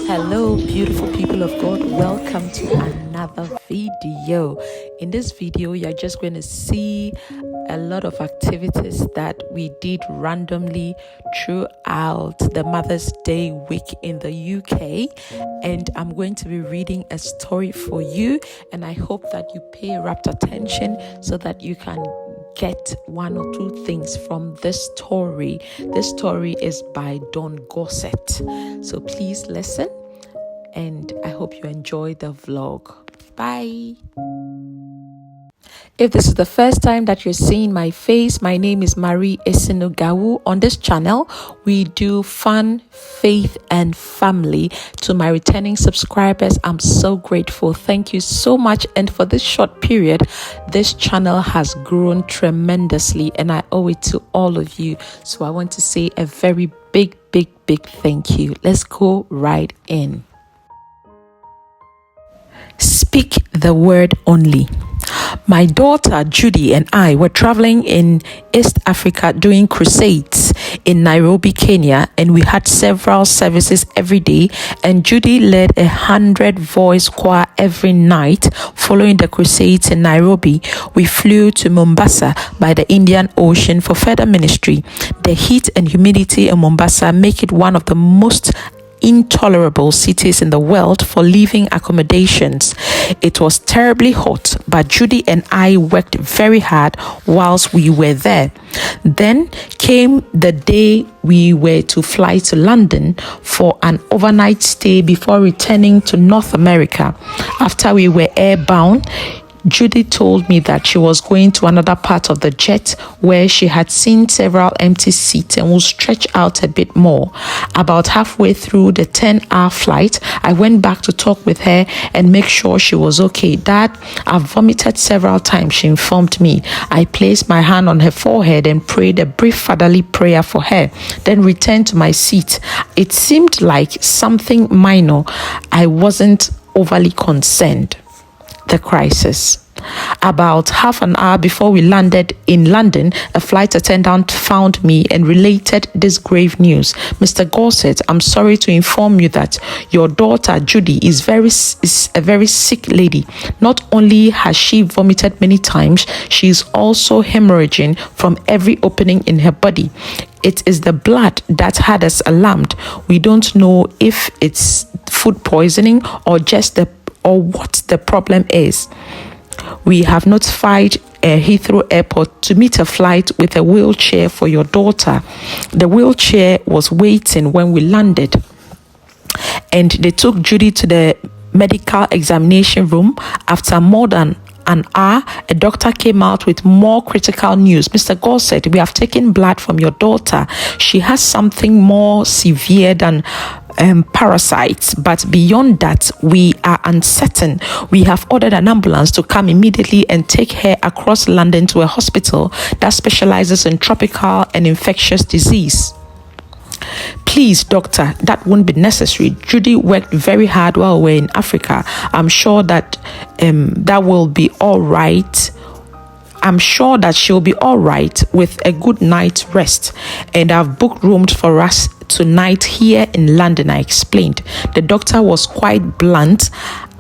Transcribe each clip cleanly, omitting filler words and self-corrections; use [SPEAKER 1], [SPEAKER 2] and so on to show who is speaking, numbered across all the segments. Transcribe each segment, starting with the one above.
[SPEAKER 1] Hello, beautiful people of God. Welcome to another video. In this video, you're just going to see a lot of activities that we did randomly throughout the Mother's Day week in the UK. And I'm going to be reading a story for you. And I hope that you pay rapt attention so that you can get one or two things from this story. This story is by Dan-Dzide. So please listen, and I hope you enjoy the vlog. Bye. If this is the first time that you're seeing my face, my name is Marie Esinugawu. On this channel, we do fun, faith, and family. To my returning subscribers, I'm so grateful. Thank you so much. And for this short period, this channel has grown tremendously, and I owe it to all of you. So I want to say a very big thank you. Let's go right in. Speak the word only. My daughter Judy and I were traveling in East Africa doing crusades in Nairobi, Kenya, and we had several services every day, and Judy led 100-voice choir every night. Following the crusades in Nairobi, we flew to Mombasa by the Indian Ocean for further ministry. The heat and humidity in Mombasa make it one of the most intolerable cities in the world for living accommodations. It was terribly hot, but Judy and I worked very hard whilst we were there. Then came the day we were to fly to London for an overnight stay before returning to North America. After we were airbound, Judy told me that she was going to another part of the jet where she had seen several empty seats and would stretch out a bit more. About halfway through the 10-hour flight, I went back to talk with her and make sure she was okay. "Dad, I've vomited several times," she informed me. I placed my hand on her forehead and prayed a brief fatherly prayer for her, then returned to my seat. It seemed like something minor. I wasn't overly concerned. The crisis. About half an hour before we landed in London, a flight attendant found me and related this grave news. "Mr. Gossett, I'm sorry to inform you that your daughter Judy is a very sick lady. Not only has she vomited many times, she is also hemorrhaging from every opening in her body. It is the blood that had us alarmed. We don't know if it's food poisoning or what the problem is. We have notified Heathrow Airport to meet a flight with a wheelchair for your daughter." The wheelchair was waiting when we landed, and they took Judy to the medical examination room. After more than an hour, a doctor came out with more critical news. "Mr. Gossett, we have taken blood from your daughter. She has something more severe than parasites, but beyond that, we are uncertain. We have ordered an ambulance to come immediately and take her across London to a hospital that specializes in tropical and infectious disease." "Please, doctor, that won't be necessary. Judy worked very hard while we're in Africa. I'm sure that will be all right. I'm sure that she'll be all right with a good night's rest. And I've booked rooms for us tonight here in London," I explained. The doctor was quite blunt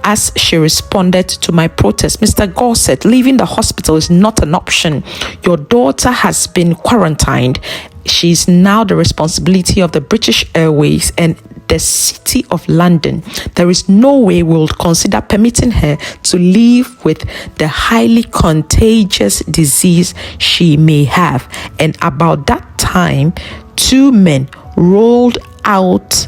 [SPEAKER 1] as she responded to my protest. "Mr. Gossett, leaving the hospital is not an option. Your daughter has been quarantined. She is now the responsibility of the British Airways and the City of London. There is no way we'll consider permitting her to live with the highly contagious disease she may have." And about that time, two men rolled out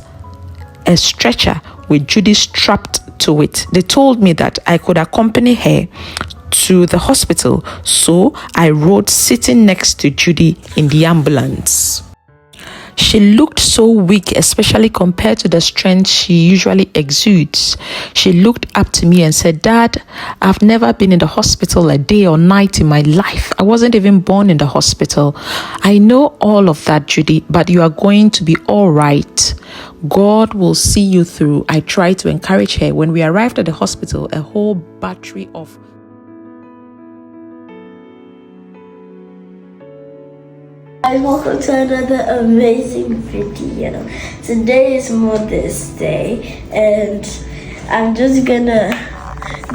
[SPEAKER 1] a stretcher with Judy strapped to it. They told me that I could accompany her to the hospital, so I rode sitting next to Judy in the ambulance. She looked so weak, especially compared to the strength she usually exudes. She looked up to me and said, "Dad, I've never been in the hospital a day or night in my life. I wasn't even born in the hospital." "I know all of that, Judy, but you are going to be all right. God will see you through," I tried to encourage her. When we arrived at the hospital, a whole battery of
[SPEAKER 2] Welcome to another amazing video. Today is Mother's Day and I'm just gonna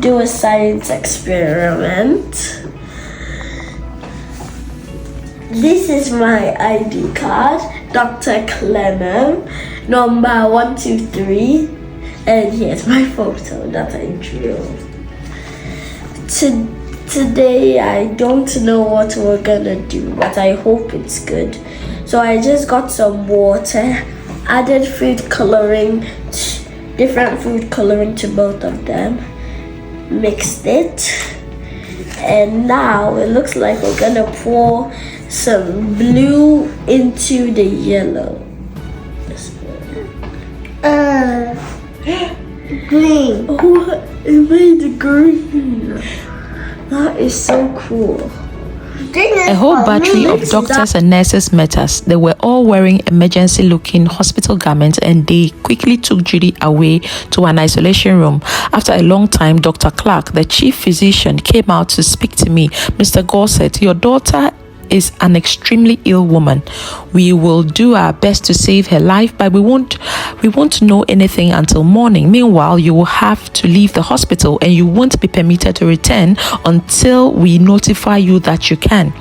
[SPEAKER 2] do a science experiment. This is my ID card, Dr. Klenam, number 123, and here's my photo that I drew. Today I don't know what we're gonna do, but I hope it's good. So I just got some water, added food coloring, different food coloring to both of them, mixed it, and now it looks like we're gonna pour some blue into the yellow. Green. Oh, it made green. That is so cool.
[SPEAKER 1] A whole battery of doctors and nurses met us. They were all wearing emergency-looking hospital garments, and they quickly took Judy away to an isolation room. After a long time, Dr. Clark, the chief physician, came out to speak to me. Mr. Gossett, your daughter is an extremely ill woman. We will do our best to save her life, but we won't know anything until morning. Meanwhile, you will have to leave the hospital and you won't be permitted to return until we notify you that you can.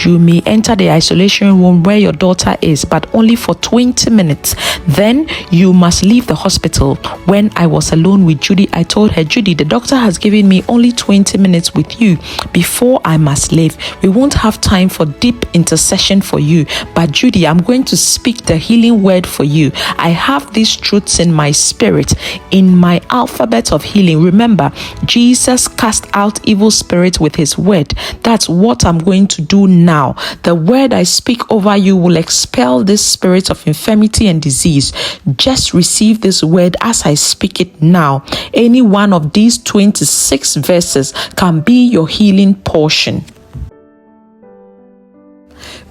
[SPEAKER 1] You may enter the isolation room where your daughter is, but only for 20 minutes. Then you must leave the hospital. When I was alone with Judy, I told her, Judy, the doctor has given me only 20 minutes with you before I must leave. We won't have time for deep intercession for you, but Judy, I'm going to speak the healing word for you. I have these truths in my spirit, in my alphabet of healing. Remember, Jesus cast out evil spirits with his word. That's what I'm going to do now. The word I speak over you will expel this spirit of infirmity and disease. Just receive this word as I speak it now. Any one of these 26 verses can be your healing portion.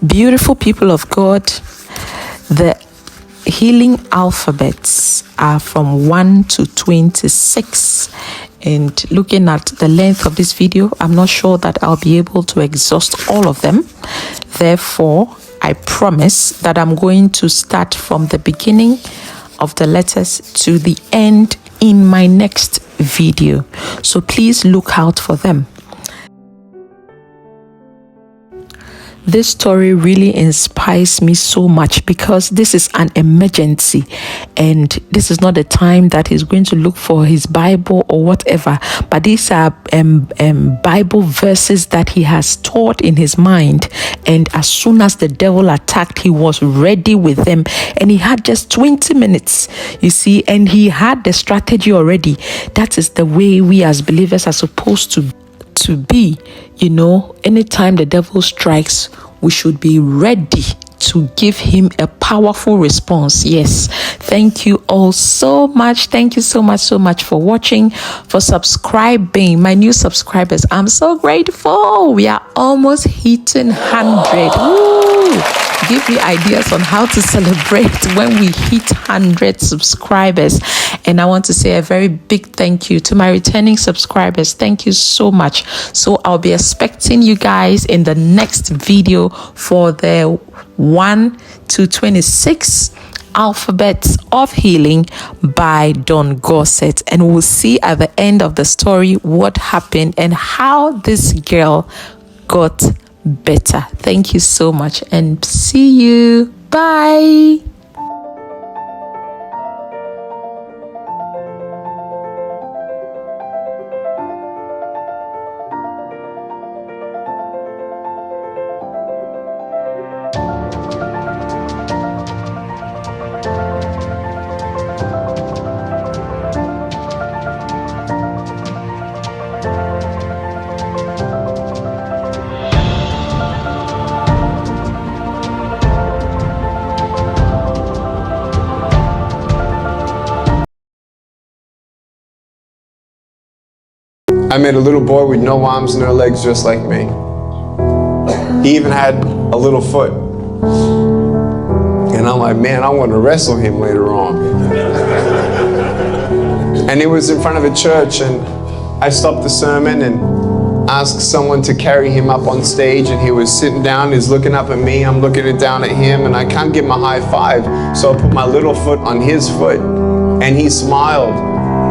[SPEAKER 1] Beautiful people of God, the healing alphabets are from 1 to 26, and looking at the length of this video, I'm not sure that I'll be able to exhaust all of them. Therefore, I promise that I'm going to start from the beginning of the letters to the end in my next video, so please look out for them. This story really inspires me so much because this is an emergency, and this is not the time that he's going to look for his Bible or whatever, but these are Bible verses that he has taught in his mind, and as soon as the devil attacked, he was ready with them, and he had just 20 minutes, you see, and he had the strategy already. That is the way we as believers are supposed to be. You know, anytime the devil strikes, we should be ready to give him a powerful response. Yes, thank you all so much. Thank you so much for watching, for subscribing. My new subscribers, I'm so grateful. We are almost hitting 100. Woo! Give me ideas on how to celebrate when we hit 100 subscribers. And I want to say a very big thank you to my returning subscribers. Thank you so much. So I'll be expecting you guys in the next video for the 1 to 26 alphabets of healing by Don Gossett, and we'll see at the end of the story what happened and how this girl got better. Thank you so much and see you. Bye.
[SPEAKER 3] I met a little boy with no arms and no legs just like me. He even had a little foot. And I'm like, man, I want to wrestle him later on. And it was in front of a church, and I stopped the sermon and asked someone to carry him up on stage, and he was sitting down, he's looking up at me, I'm looking down at him, and I can't give him a high five, so I put my little foot on his foot, and he smiled.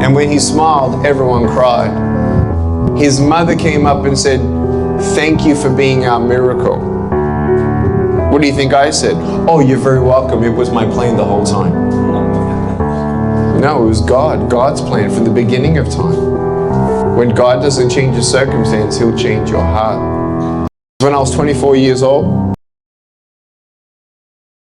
[SPEAKER 3] And when he smiled, everyone cried. His mother came up and said, "Thank you for being our miracle." What do you think I said? "Oh, you're very welcome. It was my plan the whole time." No, it was God. God's plan from the beginning of time. When God doesn't change your circumstance, He'll change your heart. When I was 24 years old,